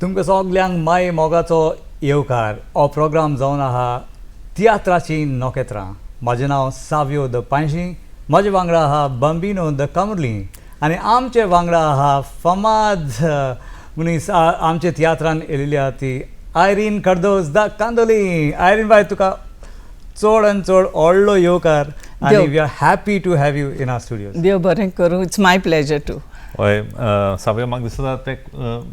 तुमकां सगल्यांक माय मोगाचो येवकार हो प्रोग्राम जावन आहा तियात्राची नोकेत्रां. म्हजें नांव सावियो द पांयशी. म्हजे वांगडा आहा बंबिनो द कमर्ली आनी आमचे वांगडा आहा फामाद मनीस आमचे तियात्रान येयलेली आहा ती आयरीन कार्डोज द कांदोली. आयरीन बाय तुका चड आनी चड व्हडलो येवकार आनी we are happy to have you in our studios. देव बरें करूं. It's my pleasure too. हय सावय म्हाका दिसता ते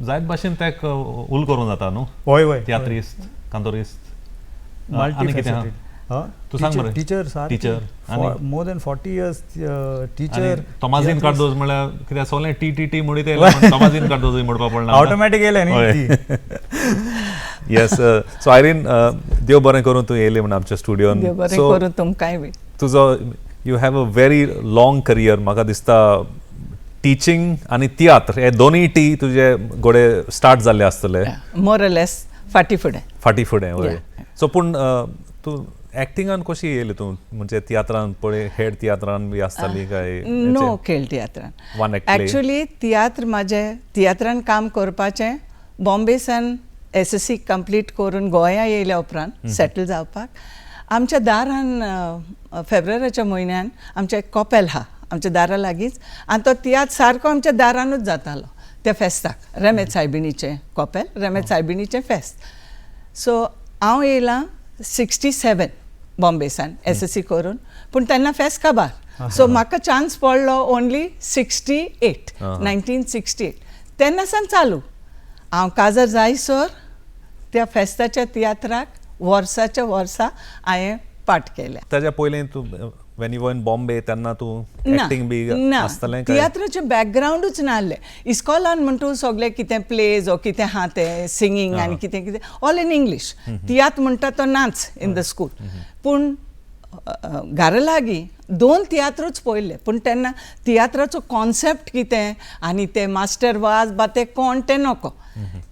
जायत भाशेन ते उल करूं जाता न्हू. हय हय तियात्रिस्ट कांतोरिस्ट मल्टी कितें तूं सांग मरे. Teacher teacher more than 40 years teacher. Tomazinho Cardozo म्हळ्यार कित्याक सगळें टी म्हणून ते तोमाजीन कार्डोज म्हणपाक पडना. ऑटोमॅटीक येयलें न्ही. येस. सो आयरीन देव बरें करूं तूं येयलें म्हणून आमच्या स्टुडियोन. देव बरें करूं तुमकांय बी. तुजो you have a very long career. म्हाका दिसता टिचींग आनी तियात्र हे दोनूय टी तुजे घोडे स्टार्ट जाल्ले आसतले. मोर ऑर लेस फाटी फुडें. हय. सो पूण तूं एक्टिंगान कशी येयली तूं म्हणजे तियात्रान पळय हेड तियात्रान बी आसताली काय? नो खेळ तियात्रान. एक्चुअली तियात्र म्हाजें तियात्रान काम करपाचें बॉम्बेसान SSC कंप्लीट करून गोंया येयल्या उपरांत सेटल जावपाक आमच्या दारान फेब्रुवारीच्या म्हयन्यान आमचें कॉपेल आहा आमच्या दारा लागींच आनी तो तियात्र सारको आमच्या दारानूच जातालो त्या फेस्ताक. रमेश सायबिणीचें कॉपेल रमेश सायबिणीचें फेस्त. सो हांव येयलां 67 बॉम्बेसान SSC करून. पूण तेन्ना फेस्त काबार. सो म्हाका चान्स पडलो ओन्ली 68 1968. तेन्ना सावन चालू हांव काजार जायसर त्या फेस्ताच्या तियात्राक वर्साच्या वर्सा हांवें पार्ट केल्या. ताच्या पयलीं तूं Wien you were in Bombay तेन्ना तूं एक्टिंग बी आसतलें काय? तियात्राचें बॅकग्रावंडूच नासलें. इस्कॉलान म्हणटू सगळें कितें प्लेज ओ कितें आहा तें सिंगींग आनी कितें कितें ऑल इन इंग्लीश. तियात्र म्हणटा तो नाच इन द स्कूल. पूण घरा लागीं 2 तियात्रच पळयले. पूण तेन्ना तियात्राचो कॉन्सेप्ट कितें आनी ते मास्टर वाज बा ते कोण तें नोको.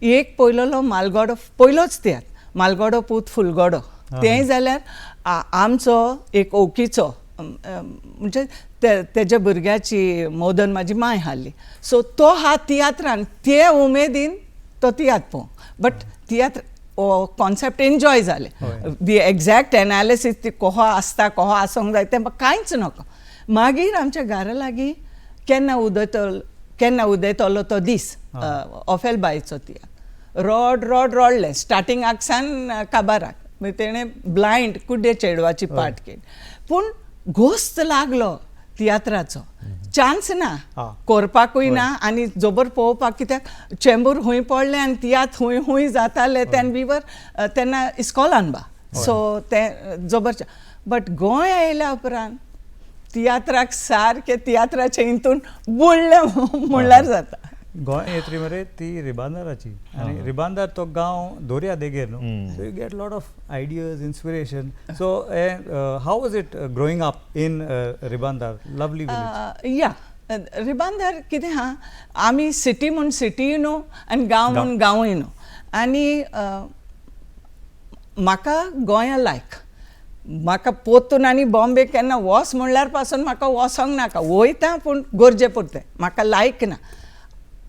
एक पयलोलो मालगडो पयलोच तियात्र मालगडो पूत फुलगडो. तेंय जाल्यार आमचो एक ओळखीचो म्हणजे तेज्या भुरग्याची मोदन म्हाजी माय हाडली. सो तो हा तियात्रान ते उमेदीन तो तियात्र पळोवंक. बट तियात्र कॉन्सेप्ट एन्जॉय जालें. दी एक्झॅक्ट एनालिसीस ती कहो आसता कहो आसोंक जाय तें कांयच नको. मागीर आमच्या घरा लागीं केन्ना उदयतलो तो दीस ऑफेलबायचो तियात्र. रोडलें स्टार्टिंगाक सान काबाराक. मागीर तेणें ब्लायंड कुड्डे चेडवाची पार्ट केली. पूण घोस्त लागलो तियात्राचो. चान्स ना करपाकूय ना आनी जोबर पळोवपाक. कित्याक चेंबूर हूंय पडलें आनी तियात्र हूंय जातालें तेन्ना इस्कॉलान बा. सो तें जोबर. बट गोंय येयल्या उपरांत तियात्राक सारकें तियात्राचे हितून बुडलें म्हणल्यार जाता. गोंय येतरी मरे ती रिबांदाराची आनी रिबांदार तो गांव दोर्या देगेर न्हू. So you get lot of ideas inspiration. So how was it growing up in Ribandar? Lovely village. या रिबांदार कितें आहा आमी सिटी म्हूण सिटीय न्हू आनी गांव म्हूण गांवूय न्हू. आनी म्हाका गोंया लायक. म्हाका पोत्तून आनी बॉम्बे केन्ना वोस म्हणल्यार पासून म्हाका वोसोंक नाका. वयता पूण गरजे पुरतें. म्हाका लायक ना.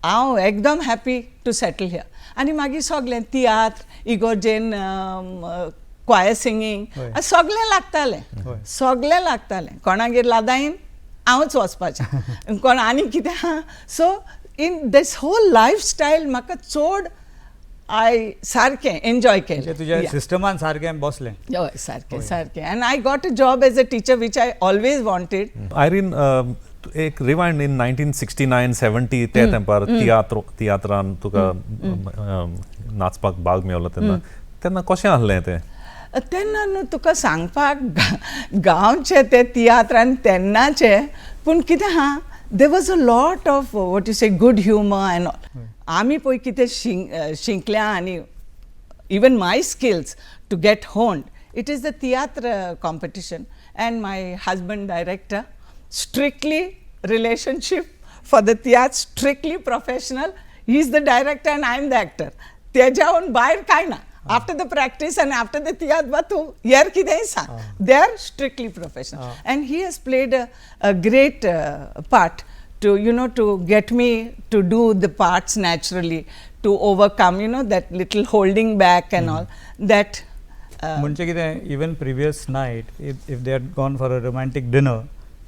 हांव एकदम हॅपी टू सेटल हियर. आनी मागीर सगळें तियात्र इगोर्जेन क्वायर सिंगींग सगळें लागतालें. कोणागेर लादायन हांवूच वचपाचें कोण आनी कितें आहा. So in this whole lifestyle म्हाका चड सारकें एन्जॉय केलें. तुज्या सिस्टमान सारकें बसलें. हय सारकें. End I got a job as a teacher which I always wanted. Irene एक रिवायंड इन 1969-70 त्या तेंपार तियात्रान तुका नाचपाक भाग मेळ्ळो तेन्ना कशें आहलें तें? तेन्ना न्हू तुका सांगपाक गांवचे ते तियात्रान तेन्नाचे. पूण कितें आहा there was a lot of what you say good humour and all. आमी पळय कितें शिंकल्या आनी even my skills to get honed it is the tiatr competition. And my husband director strictly relationship for the theatre, strictly professional. He is the director and I am the actor. तेजावन भायर कांय ना. After the practice and after the theatre, but तूं here कितेंय सांग. They are strictly professional. And he has played a great part to get me to do the parts naturally, to overcome that little holding back and all that. म्हणजे कितें even previous night if they had gone for a romantic dinner,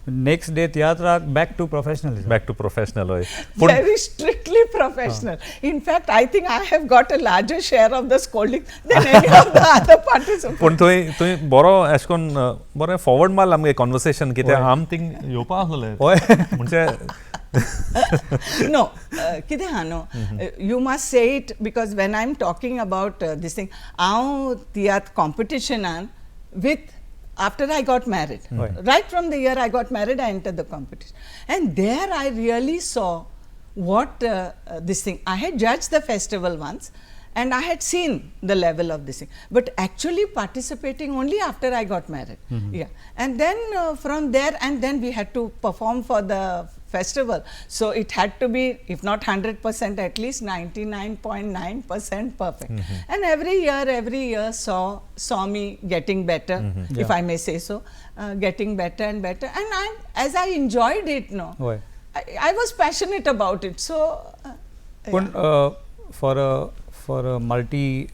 next day theatrak back to professionalism. Back to professional हय Very strictly professional. In fact, I think I have got a larger share of the scolding than any of the other participants. पूण थंय बरो अशें करून बरें forward मारलें आमगे conversation कित्याक आम थिंग येवपा आसलें म्हणजे No, कितें हा no, you must say it because when I'm talking about this thing, हांव tiatr competitionan with after I got married. Right from the year I got married, I entered the competition. And there I really saw what this thing, I had judged the festival once and I had seen the level of this thing. But actually participating only after I got married. Yeah. And then from there, and then we had to perform for the festival. So it had to be, if not 100%, at least 99.9% perfect. And every year saw me getting better, if I may say so, getting better and better. And as I enjoyed it, I was passionate about it. So, for a multi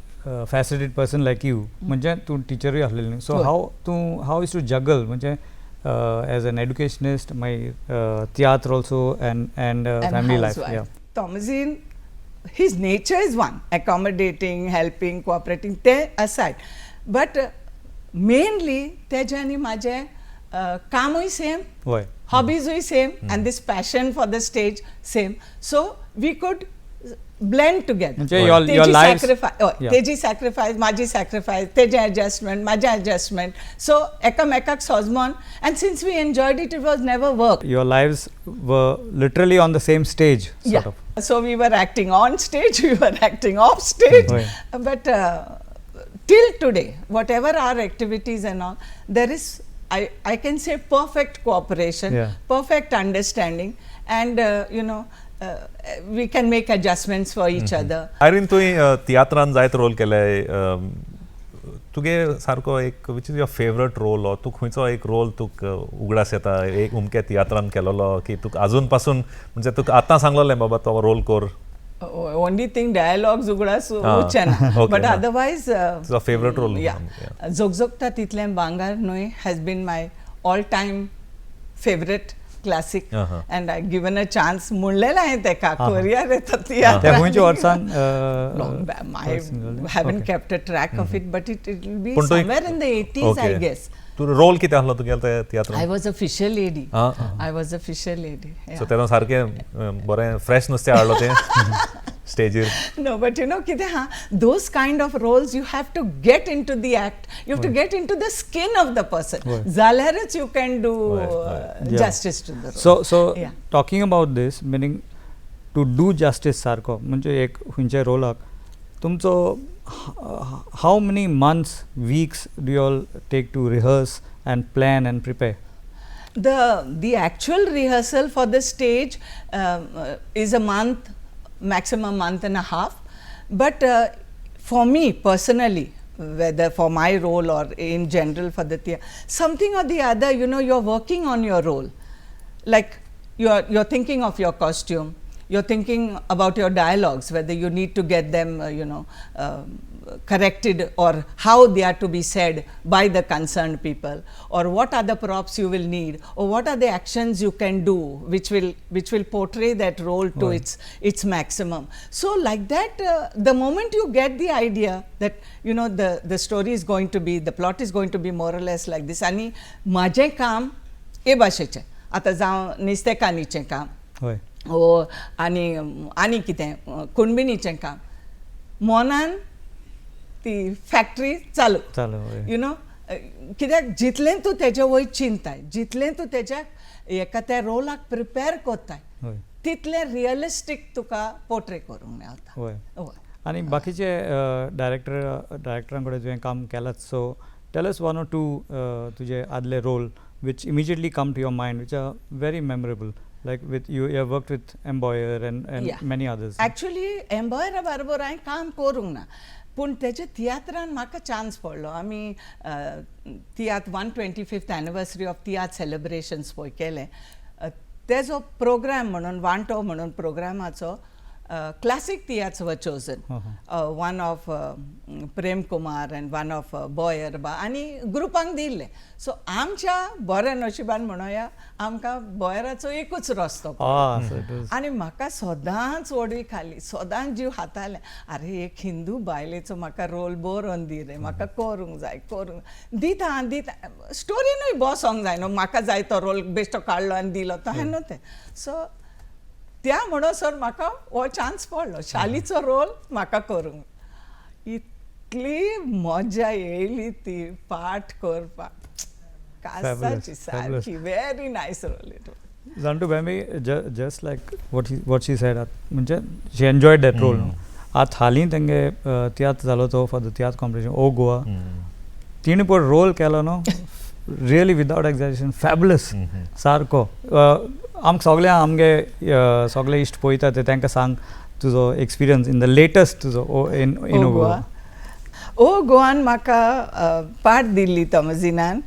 faceted person like you, म्हणजे तू टीचरूय आसलेली न्ही, so how is to juggle म्हणजे as an educationist, my theatre also and family life. Yeah. Thomasin, his nature is one, accommodating, helping, cooperating, te aside. But mainly तेज्यानी माझे कामूय same, hobbies same, and this passion for the stage same. So we could blend together. Your lives, तेजी sacrifice, माझी sacrifice, तेजे adjustment, माझे adjustment. So ekam sozmon, and since we enjoyed it, it was never work. Your lives were literally on the same stage, sort of. So we were acting on stage, we were acting off stage. But till today, whatever our activities and all, there is, I can say, perfect cooperation, perfect understanding, and we can make adjustments for each other. Irene, तुवें तियात्रान जायत role केले, तुगे सारको एक which is your favourite role, और तू खंयचो एक रोल तुक उगडास येता एक उमके तियात्रान केलोलो की तुक अजून पासून म्हणजे तुक आतां सांगलोलें बाबा तो रोल कोर? Only thing dialogues उगडास उचना, but otherwise it's a favorite role. जोगजोगता तितलें बांगार न्हय has been my all time favorite classic, and I given a chance म्हणलेलें हांवें तेका कोरिया रे तियात्र. त्या खंयच्या वर्सान? I haven't kept a track of it, but it will be somewhere in the 80s, I guess. तू role कितें आसलो तुगेलो तियात्रान? I was a fisher lady. I was a fisher lady. So तेन्ना सारकें बरें फ्रेश नुस्तें हाडलो तें स्टेजीर? No, but कितें हा, those kind of roles you have to get into the act, you have to get into the skin of the person. Zalarच you can do justice to the role. So talking about this, meaning to do justice सारको म्हणजे एक खंयच्या रोलाक तुमचो how many months, weeks do you all take to rehearse and plan and prepare? The actual rehearsal for the stage is a month, maximum month and a half. But for me personally, whether for my role or in general for the theatre, something or the other, you're working on your role. Like you're thinking of your costume, you're thinking about your dialogues, whether you need to get them, corrected, or how they are to be said by the concerned people, or what are the props you will need, or what are the actions you can do which will portray that role to its maximum. So like that, the moment you get the idea that the story is going to be, the plot is going to be more or less like this, आणि माझे काम ए भाशेचें, आतां जावं निस्तेकानीचें काम, आनी कितें कुणबिणीचें काम, मोनान ती फॅक्टरी चालू, कित्याक जितलें तूं तेजे वयर चिंताय, जितलें तूं तेज्याक एका त्या रोलाक प्रिपेर कोत्ताय, तितलें रियलिस्टीक तुका पोर्ट्रे करूंक मेळटा. आनी बाकीचे डायरेक्टरां कडेन तुवें काम केलां, so tell us one or two तुजे आदले role which immediately come to your mind, which are very memorable, like with you have worked with Emboyer and many others. Actually Emboyer बरोबर हांवें काम करूंक ना, पूण तेजे तियात्रान म्हाका चान्स पडलो. आमी tiatr 125th anniversary of tiatr celebrations पळय केलें, तेजो प्रोग्राम म्हणून वांटो म्हणून प्रोग्रामाचो क्लासीक तियाट्स वर chosen one of Prem Kumar and one of Boyer आनी ग्रुपांक दिल्ले सो आमच्या बऱ्या नशिबान म्हणूया आमकां बॉयराचो एकूच रस्तो आनी म्हाका सदांच ओडवी खाली सदांच जीव हाताले अरे एक हिंदू बायलेचो म्हाका रोल बरोवन दी रे म्हाका करूंक जाय दिता स्टोरीनूय बसोंक जाय न्हू म्हाका जाय तो रोल बेश्टो काडलो आनी दिलो तो न्हू तें सो त्या म्हणसर म्हाका हो चान्स पडलो शालीचो रोल म्हाका करूंक इतली मजा येयली ती पाठ करपाक कासाची सारकी very nice role it was जाणटू बॅमी just like what she said म्हणजे शी एन्जॉयड दॅट रोल न्हू आत हालीं तेंगे तियात्र जालो तो फॉर द तियात्र कॉम्पिटिशन ओ गोवा तिणें पळय रोल केलो न्हू रियली विदाउट एक्झॅजरेशन फॅबुलस सारको आमकां सगळ्यांक आमगे सगळे इश्ट पळयता ते तांकां सांग तुजो एक्सपिरियन्स इन द लेटस्ट तुजो इन गोवा ओ गोवान म्हाका पाठ दिल्ली तमजिनान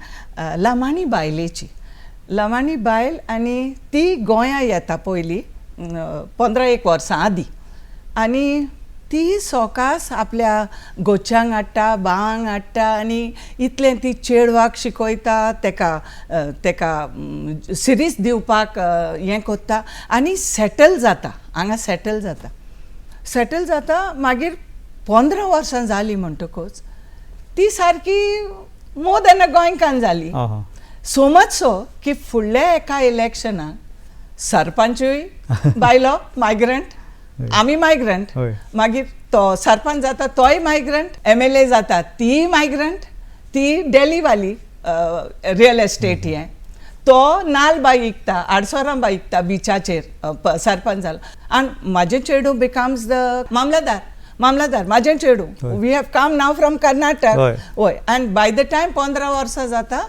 लमाणी बायलेची लमाणी बायल आनी ती गोंया येता पयली 15 वर्सां आदीं आनी ती सोकास आपल्या गोच्यांक हाडटा भावांक हाडटा आनी इतलें ती चेडवाक शिकयता तेका सिरीज दिवपाक हें कोत्ता आनी सेटल जाता सेटल जाता मागीर 15 वर्सां जालीं म्हणटकूच ती सारकी मोर दॅन अ गोंयकार जाली सो मच सो की फुडल्या एका इलेक्शनाक सरपंचूय बायलो मायग्रंट आमी मायग्रंट मागीर तो सरपंच जाता तोय मायग्रंट MLA जाता ती मायग्रंट ती डेलीवाली रियल एस्टेट हें तो नाल बाय विकता आडसोरां बाय विकता बिचाचेर सरपंच जाला आनी म्हाजें चेडूं बिकम्स द मामलादार म्हाजें चेडूं we have come now from Karnataka वय आनी बाय द टायम 15 वर्सां जाता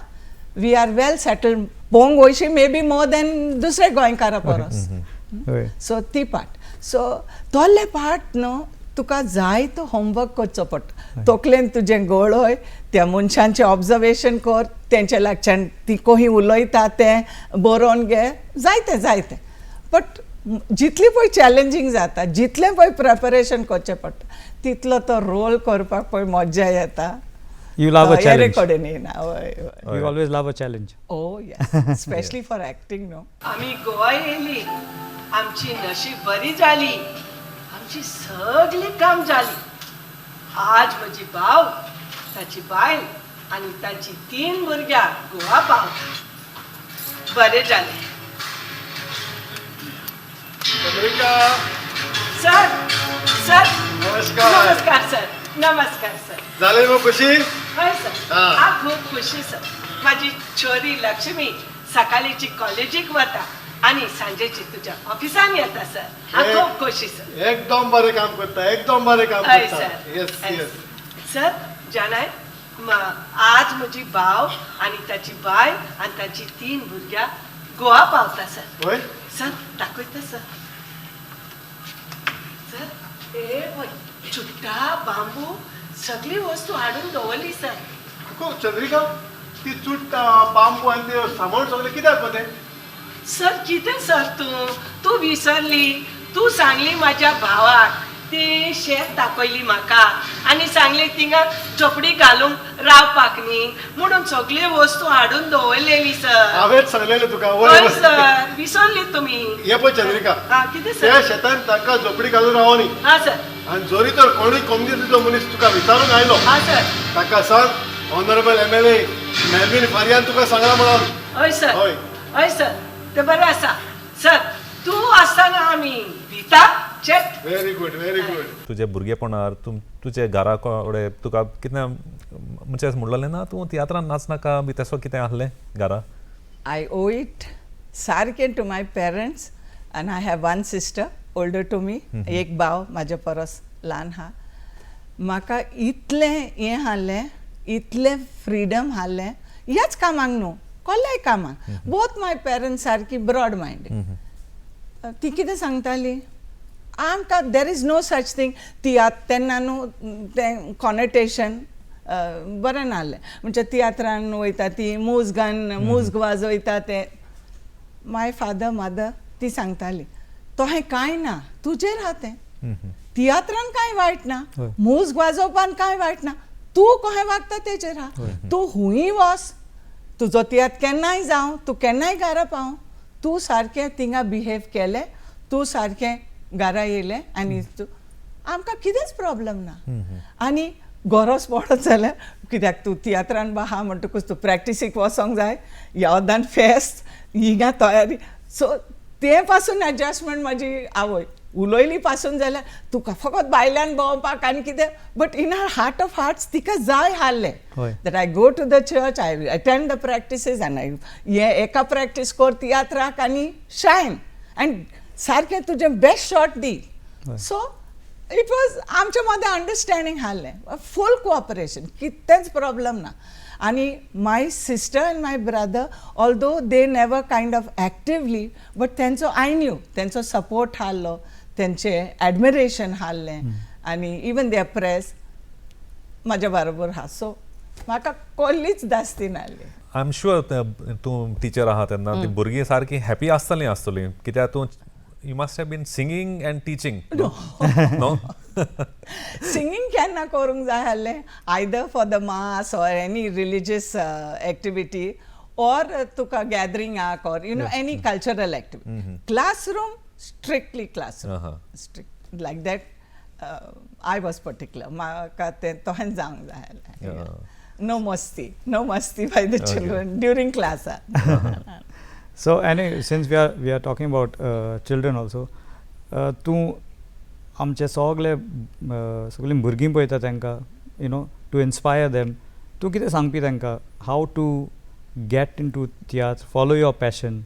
वी आर वेल सेटल्ड पोंग वयशी मे बी मोर दॅन दुसरे गोंयकारा परस सो ती पार्ट सो तोल्ले पार्ट न्हू तुका जाय तो होमवर्क करचो पडटा तकलेन तुजें गळय त्या मनशांचें ऑब्जर्वेशन कर तेंच्या लागच्यान ती कोही उलयता तें बरोवन घे जायतें बट जितली पळय चॅलेंजींग जाता जितलें पळय प्रिपरेशन करचें पडटा तितलो तो रोल करपाक पळय मज्जा येता You love a challenge. कडेन येना You always love a challenge. Oh yeah, especially for acting, no. आम्ही गोवा येयली आमची नशीब बरी जाली आमची सगळी काम जाली आज म्हजी भाव ताची बायल आनी ताची 3 भुरग्यां गोवा पावता बरें जालें सर नमस्कार सर झाले मग खुशी हय सर हा खूप खुशी सर माझी छोरी लक्ष्मी सकाळीची कॉलेजीक वता आणि सांजेची तुझ्या ऑफिसान येता सर हा खूप खुशी सर एकदम बरे काम करता एकदम बरे काम हय करता सर येस येस सर जाणाय आज म्हजी भाव आणि ताची बाय आणि ताची 3 भुरग्यां गोवा पावता सर होय सर दाखयता सर सर ए पळय चुट्टा बांबू सगळी वस्तू हाडून दवरली सर खूप चंद्रिका ती चूट बांबू आणि ते सामान सगळे कित्याक पते सर कितें सर तू विसरली तू सांगली माझ्या भावाक ती शेत दाखयली म्हाका आनी सांगली थिंगा झोपडी घालूंक रावपाक न्ही म्हणून सगळी वस्तू हाडून दवरलेली सर हांवेंच सांगलेलें तुका हय सर विसरली तुमी ये पळय चंद्रिका हा कितें त्या सर शेतान ताका झोपडी घालून रावो न्ही हा सर आणि जोरी तर कोणूय कम्युनिटीचो मनीस तुका विचारूंक आयलो हा सर ताका सांग ऑनरेबल MLA मेल्विन फारियान तुका सांगला म्हणून हय सर हय हय सर ते बरें आसा सर तू आसतना आमी भिता चेक व्हेरी गुड तुजे भुरगेपणार तुजे घरा कडेन तुका कितें म्हणजे म्हणलें ना तूं तियात्रान नाचनाका बी तसो कितें आहलें घरा I owe it सारकें to my parents and I have one sister older to me एक भाव म्हाज्या परस ल्हान हा म्हाका इतलें हें हाडलें इतलें फ्रिडम हाडलें ह्याच कामाक न्हू कसल्याय कामाक बोथ माय पेरंट्स सारकी ब्रॉड मायंडेड ती कितें सांगताली आमकां there is no such thing तेन्ना न्हू तें कॉनोटेशन बरें नासलें म्हणजे तियात्रान वयता ती मूज वाजयता तें माय फादर मदर ती सांगताली तो हे कांय ना तुजेर हा तें तियात्रान कांय वायट ना मूज वाजोवपान कांय वायट ना तूं कहें वागता तेजेर हा तूं हुंय वच तुजो तियात्र केन्नाय जावं तूं केन्नाय घरा पाव तूं सारकें थिंगा बिहेव केलें तूं सारकें घरा येयलें आनी तूं आमकां कितेंच प्रॉब्लम ना आनी गरज पडत जाल्यार कित्याक तूं तियात्रान आहा म्हणटकूच तूं प्रॅक्टिसीक वचोंक जाय योदान फेस्त हिंगा तयारी सो ते पासून एडजस्टमेंट म्हाजी आवय उलोयली पासून जाल्यार तुका फकत भायल्यान भोंवपाक आनी कितें but in her heart of hearts तिका जाय हाल्लें that I go to the church I attend the practices आनी हे एका प्रॅक्टीस कर तियात्राक आनी शायन आनी सारकें तुजें बेस्ट शॉट दी सो इट वॉज आमच्या मदें अंडरस्टँडींग हाल्लें फूल कोऑपरेशन कितेंच प्रॉब्लम ना आनी my sister and my brother although they never kind of actively but तेंचो आय न्यू तेंचो सपोर्ट हाल्लो तेंचें एडमिरेशन हाल्लें आनी इवन देर प्रेस म्हाज्या बरोबर हा सो म्हाका कसलीच दास्ती नासली आय एम शुअर तूं टिचर आहा तेन्ना ती भुरगीं सारकी हॅपी आसतलीं कित्याक तूं you must have been singing and teaching no singing केन्ना करूंक जाय आहलें either for the mass or any religious activity or Tuka गॅदरिंगाक or you know any cultural activity classroom strictly classroom strict like that I was particular म्हाका तें तोहें जावंक जाय आहलें no masti by the children during class So, anyway, since we are talking about children also, तूं आमचे सगळे भुरगीं पळयता तांकां you know to inspire them तूं कितें सांगपी तांकां how to get into tiatr follow your passion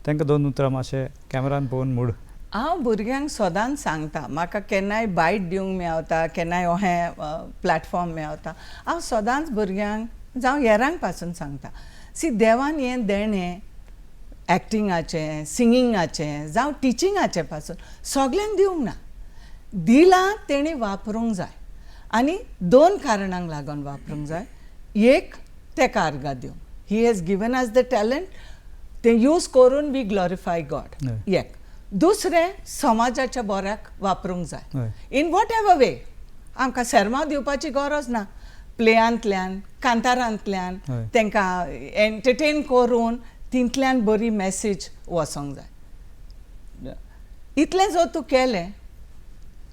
तांकां 2 उतरां मातशें कॅमेरान पळोवन मूड हांव भुरग्यांक सदांच सांगता म्हाका केन्नाय बायट दिवंक मेळता केन्नाय अहें प्लॅटफॉर्म मेळता हांव सदांच भुरग्यांक जावं हेरांक पासून सांगता सी देवान हें देणें एक्टिंगाचें सिंगिंगाचें जावं टिचिंगाचें पासून सगळ्यांक दिवंक ना दिलां तेणी वापरूंक जाय आनी 2 कारणांक लागून वापरूंक जाय एक तेका अर्घा दिवंक he has given us the talent तें यूज करून वी ग्लोरिफाय गॉड एक दुसरें समाजाच्या बऱ्याक वापरूंक जाय इन वॉट एवर वे आमकां सेर्मांव दिवपाची गरज ना प्लेयांतल्यान कांतारांतल्यान तांकां एंटरटेन करून तितल्यान बरी मॅसेज वचोंक जाय इतलें जर तूं केलें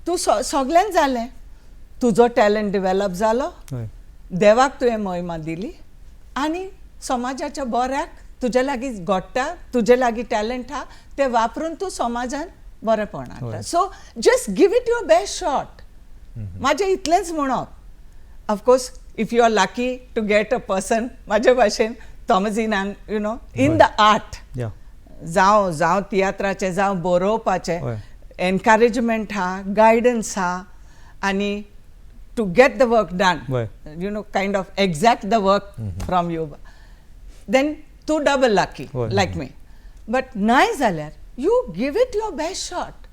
तूं सगळ्यांक जालें तुजो टॅलंट डेवलप जालो देवाक तुवें महिमा दिली आनी समाजाच्या बऱ्याक तुजे लागीं घडटा तुजे लागीं टॅलंट हा तें वापरून तूं समाजान बरेंपण हाडटा so just give it your best shot म्हाजें इतलेंच म्हणप of course if you are lucky to get a person म्हाजे भाशेन तॉमझिनान you know in the art जावं तियात्राचें जावं बरोवपाचें एनकरेजमेंट हा गायडन्स हा आनी to get the work done you know kind of exact the work from you then तूं double lucky like me but नाय जाल्यार you give it your best shot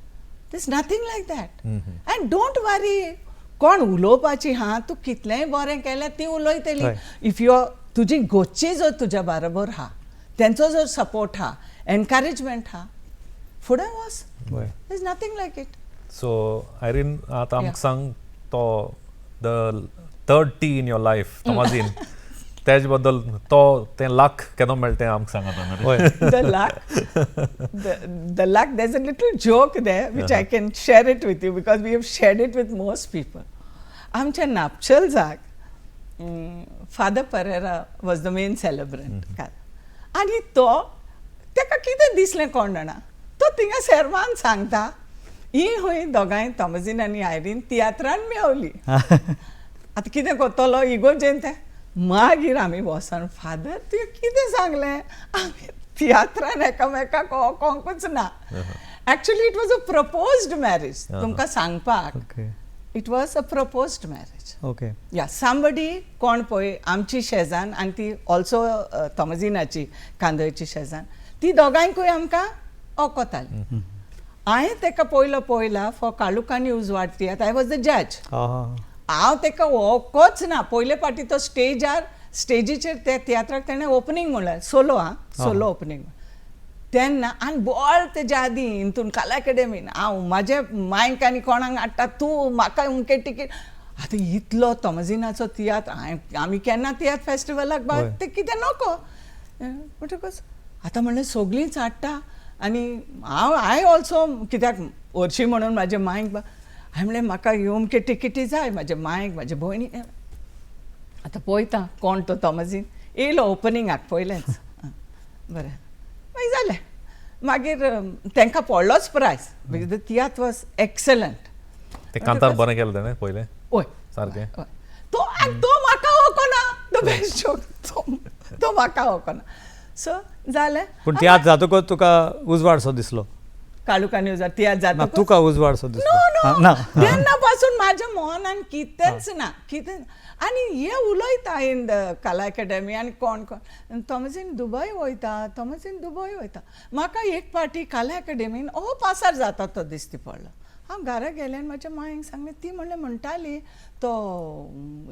this nothing like that and don't worry कोण उलोवपाची हा तूं कितलेंय बरें केलें ती उलयतली इफ यू तुजी घोची जर तुज्या बरोबर हा तेंचो जर सपोर्ट हा एनकरेजमेंट हा फुडें वच is nothing like it so Irene आतां आमकां सांग तो the third T in your life Tomazinho तेज बद्दल तो तें लाख केन्ना मेळटा तें आमकां सांगात the luck there's a little joke there which I can share it with you because we have shared it with most people आमच्या नापचलजाक father Pereira was the main celebrant आनी तो ताका कितें दिसलें कोण जाणा तो थिंगा सेर्मान सांगता ही खंय दोगांय तॉमझीन आनी आयरीन तियात्रान मेवली आतां कितें कोत्तलो इगोजेन तें मागीर आमी वोसोन फादर तुवें कितें सांगलें आमी तियात्रान एकामेकाक कोंकूच ना actually it was a proposed marriage तुमकां सांगपाक it was a proposed marriage okay या somebody कोण पळय आमची शेजान आनी ती ऑल्सो तॉमझिनाची कांदोळेची शेजान ती दोगांयकूय आमकां ओकोताली हांवें ताका पळयला फॉर काळुका न्यूज वाटतियात आय वॉज द जज हांव ताका वळखोच ना पयले फावटी तो स्टेजीचेर ते तियात्राक ताणें ओपनिंग म्हणलें सोलो सोलो ओपनिंग तेन्ना आनी बोळ तेज्या आदीं हितून कला अकॅडमीन हांव म्हाजे मायक आनी कोणाक हाडटा तूं म्हाका उमके टिकेट आतां इतलो तोमजिनाचो तियात्र आमी केन्ना तियात्र फेस्टिवलाक ते कितें नोको म्हणटकच आतां म्हणलें सगळींच हाडटा आनी हांव ऑल्सो कित्याक हरशीं म्हणून म्हाजे मायक हांवें म्हणलें म्हाका उमके टिकेटी जाय म्हाजे मायक म्हाजे भयणी आतां पळयता कोण तो तोमजीन येयलो ओपनिंगाक पयलेंच बरें मागीर जालें मागीर तांकां पडलोच prize because the tiatr was excellent ते कांतार बरें केलें ताणें पयलें हय सारकें तो म्हाका वळखना द बेस्ट जोक तो म्हाका वळखना सो जालें पूण तियात्र जातकच तुका उजवाडसो दिसलो काळुका न्यूजार तियात्र जाता तुका उजवाडसो दिसलो ना तेन्ना पासून म्हाज्या मोहनान कितेंच ना कितें आनी हे उलयता इन द कला अकॅडमी आनी कोण तोमजीन दुबय वयता म्हाका एक पाटी कला अकॅडमीन पासार जाता तो दिसती पडलो हांव घरा गेलें आनी म्हाज्या मायक सांगलें ती म्हणटाली तो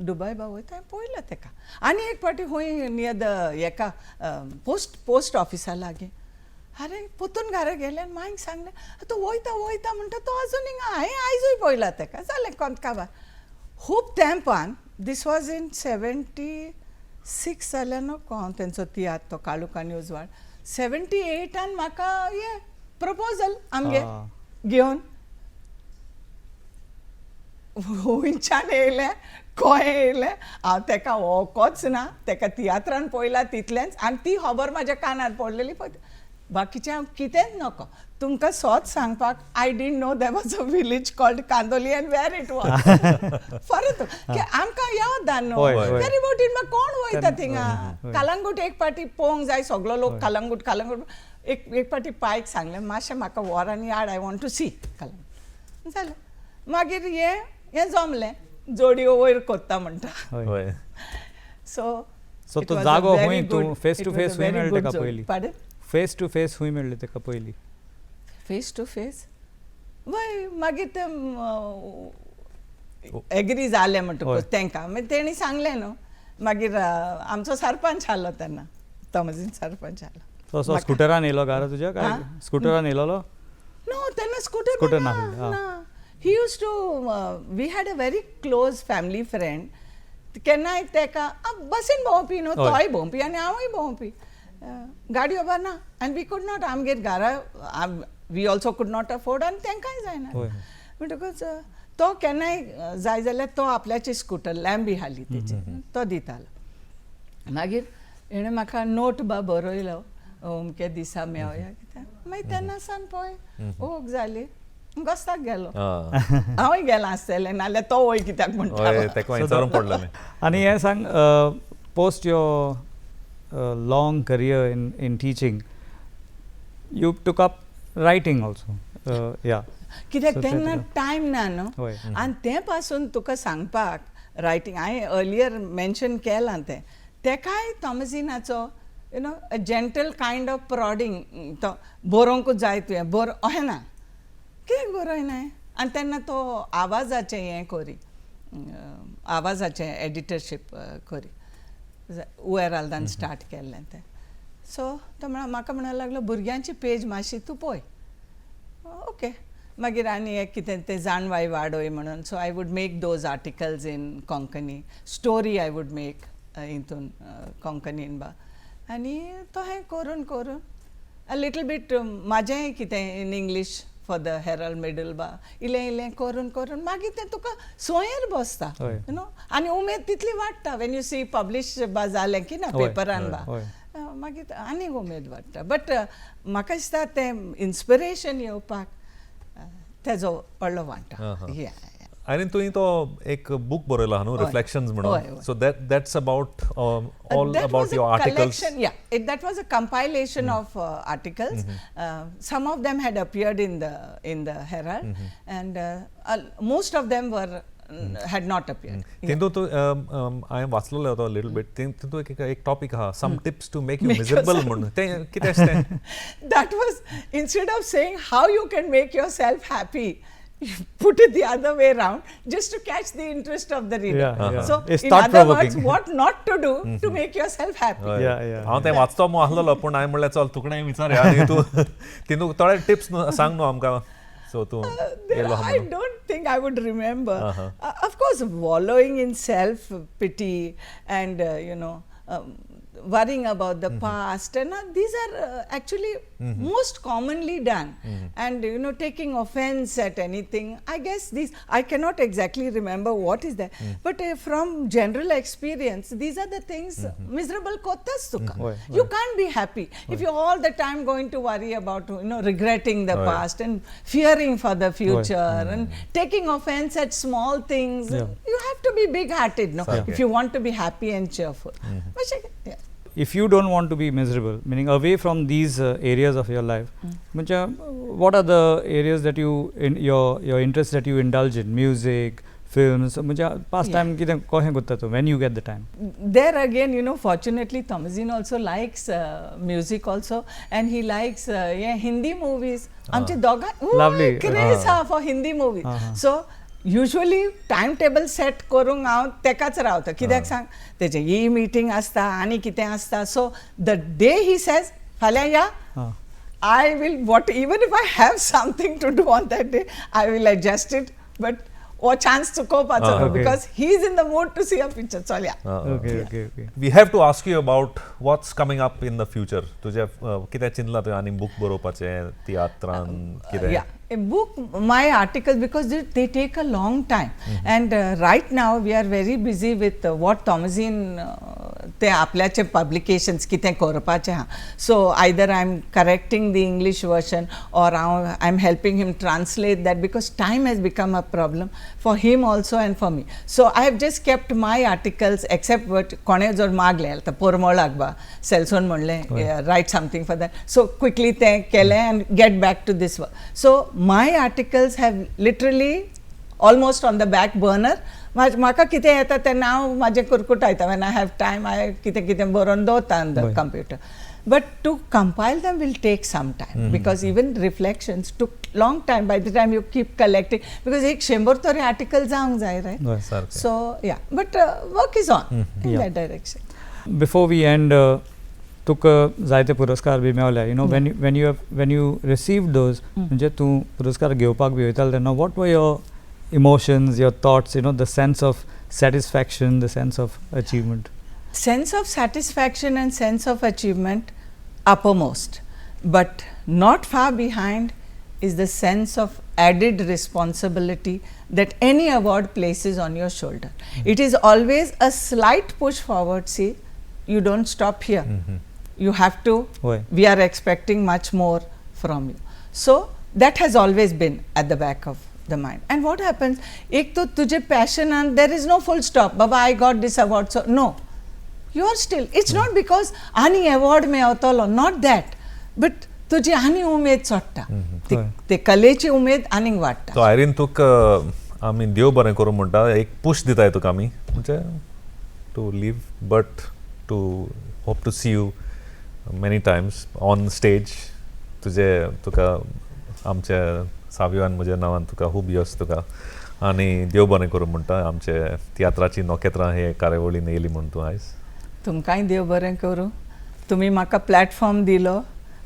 दुबय वयता हांवें पळयलो ताका आनी एक पाटी खंय नियर द हेका पोस्ट ऑफिसा लागीं अरे पोतून घरा गेले आनी मायक सांगलें तो वयता म्हणटा तो आजून हिंगा हांवें आयजूय पळयला ताका जालें कोंतकाबार खूब तेंपान दीस वॉज इन 76 जालें न्हू हांव तेंचो तियात्र तो काळुका न्यूजवाड 78 म्हाका हे प्रपोजल आमगे घेवन हुंयच्यान येयलें खंय येयलें हांव ताका वळखोच ना ताका तियात्रान पळयला तितलेंच आनी ती खबर म्हाज्या कानार पडलेली पळय बाकीचें हांव कितेंच नको तुमकां सोच सांगपाक I didn't know there was a village called Kandoli and where it was फरक आमकां याद न्हू वेरी बोटीन कोण वयता थिंगा कलंगूट एक पाटी पळोवंक जाय सगळो लोक कलंगूट एक पाटी पायक सांगलें मातशें म्हाका वरांनी हाड I want to see Calangute जालें मागीर हें जमलें जोडयो वयर कोत्ता म्हणटा सो तो जागो खंय तूं फेस टू फेस खंय मेळ्ळें ताका पयलीं फेस टू फेस खंय मेळ्ळें ताका पयलीं फेस टू फेस वय मागीर ते एग्री जालें म्हणटकूच तांकां मागीर तेणी सांगलें न्हू मागीर आमचो सरपंच आसलो तेन्ना तोमजीन सरपंच आसलो तो स्कुटरान येयलो घरा तुज्या काय स्कुटरान येयलो नो तेन्ना स्कुटर ना he use to we had a very close family friend केन्नाय ताका बसीन भोंवपी न्हू तोय भोंवपी आनी हांवूय भोंवपी गाडयो बर ना आनी वी कूड नॉट आमगेर घरा we also could not afford आनी तांकांय जायना म्हणटकूच तो केन्नाय जाय जाल्यार तो आपल्याची स्कुटर लॅम्बी हाली तेची तो दितालो मागीर हेणें म्हाका नोट बरयलो अमके दिसा मेवया कित्याक मागीर तेन्ना सावन पळय ओक जाली घोस्ताक गेलो हांवूय गेलां आसतलें नाल्यार तो वय कित्याक म्हणटा आनी हें सांग post your long career in teaching you took up writing also कित्याक तेन्ना टायम ना न्हू आनी ते पासून तुका सांगपाक रायटींग हांवें अर्लियर मेन्शन केलां तें तेकाय तोमजिनाचो you know a gentle kind of prodding तो बरोवंकूच जाय तुवें अहें ना कित्याक बरयनाय आनी तेन्ना तो आवाजाचें हें कोरी आवाजाचें एडिटरशीप कोरी उएराल्दान स्टार्ट केल्लें तें सो तो म्हाका म्हणूंक लागलो भुरग्यांची पेज मातशी तूं पळय ओके मागीर आनी एक कितें तें जाणवाय वाडोय म्हणून so I would make those articles in Konkani story I would make हितून कोंकणीन बा आनी तो हें करून अ लिटल बीट म्हाजेंय कितें in English for the Herald middle बा इल्लें करून मागीर तें तुका सोयेर बसता यू नो आनी उमेद तितली वाडटा वेन यू सी पब्लीश बा जालें की ना पेपरान बा मागीर आनीक उमेद वाडटा बट म्हाका दिसता तें इन्स्पिरेशन येवपाक तेजो व्हडलो वांटो आनी तुवें तो एक बूक बरयलो न्हू रिफ्लेक्शन्स म्हणून so that's about all about your articles that was a compilation of articles some of them had appeared in the Herald and most of them were had not appeared तितून तूं हांवें वाचलेलो तो little bit तितून एक topic आहा some tips to make you miserable म्हणून तें कितें आसता that was instead of saying how you can make yourself happy put it the other way around just to catch the interest of the reader. Yeah. So It's in other words, thought-provoking. what not to do to make yourself happy. हांव तें वाचतो मो आसलोलो पूण हांवें म्हणलें चल तुकडें विचारया आनी तूं तिनू थोडे टिप्स सांग न्हू आमकां सो तूं येयलो आहा I म्हणून. don't think I would remember. Of course, wallowing in self-pity and, worrying about the past, and these are actually most commonly done. And, taking offense at anything, I guess I cannot exactly remember what is that. But from general experience, these are the things miserable kotas suka. You can't be happy if you're all the time going to worry about, regretting the past and fearing for the future and taking offense at small things. You have to be big-hearted, no? If you want to be happy and cheerful. If you don't want to be miserable, meaning away from these areas of your life, what are the areas that your interests that you indulge in? Music, films, pastime when you get the time? There again, fortunately, Thomasin also likes music also, and he likes Hindi movies. Amche doga Lovely. craze for Hindi movies. So usually timetable set करूंक हांव तेकाच रावता कित्याक सांग तेजे ही meeting आसता आनी कितें आसता so the day he says फाल्यां या I will even if I have something to do on that day I will adjust it but or chance चुकोवपाचो न्हू because he is in the mood to see a picture चल या. Okay. We have to ask you about what's coming up in the future. तुजें कितें चिंतलां तुवें आनी book बरोवपाचें तियात्रान कितें? Yeah, a book, my articles, because they take a long time. And right now we are very busy with what Thomasin ते आपल्याचे publications कितें करपाचें आहा. So either I'm correcting the English version or I'm helping him translate that because time has become a problem for him also and for me. So I have just kept my articles except what कोणे जर मागले आतां पोरमोळाक बा सेल्सोन म्हणलें write something for that. So quickly तें केलें and get back to this work. So my articles have literally almost on the back burner. म्हाका कितें येता तेन्ना हांव म्हाजें कुरकुटायता when I have time I कितें बरोवन दवरता on the computer. But to compile them will take some time because even reflections took long time by the time you keep collecting because एक 100 तरी article जावंक जाय right. So yeah, but work is on in that direction. Before we end, तुका जायते पुरस्कार बी मेळ्ळे when you received those म्हणजे तूं पुरस्कार घेवपाक बी वयतालो तेन्ना what were your emotions, your thoughts, the sense of satisfaction, the sense of achievement? Sense of satisfaction and sense of achievement uppermost, but not far behind is the sense of added responsibility that any award places on your shoulder. It is always a slight push forward. See, you don't stop here. You have to, we are expecting much more from you. So that has always been at the back of the mind. And what happens, ek to tujhe passion and there is no full stop. Baba, I got this award. So no, you are still, it's not because ani award me avtalo, not that, but तुझी आनी उमेद चोडटा ते कलेची उमेद आनीक वाडटा. So Irene तुका आमी देव बरें करूं म्हणटा एक पुश दिताय तुका आमी म्हणजे to leave but to hope to see you many times on stage तुका आमचे सावियो आनी म्हज्या नांवान तुका खूब यश तुका आनी देव बरें करूं म्हणटा आमचे तियात्राची नोकेत्रां हे कार्यावळीन येयली म्हूण तूं आयज. तुमकांय देव बरें करूं. तुमी म्हाका प्लॅटफॉर्म दिलो.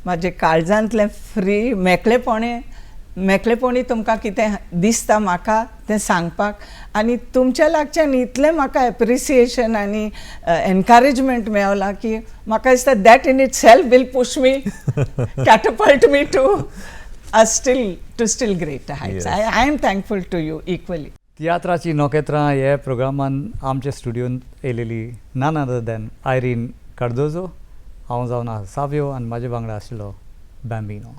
म्हाजे काळजांतलें फ्री मेकळेपणी तुमकां कितें दिसता म्हाका तें सांगपाक आनी तुमच्या लागच्यान इतलें म्हाका एप्रिसिएशन आनी एनकरेजमेंट मेळ्ळा की म्हाका दिसता that in itself will push me catapult me to still great heights. I am thankful to you equally. तियात्राची नोकेत्रां हे प्रोग्रामान आमच्या स्टुडियोन येयलेली none other than Irene Cardozo. हांव जावन आसा सावियो आनी म्हाजे वांगडा आशिल्लो बॅम्बिनो.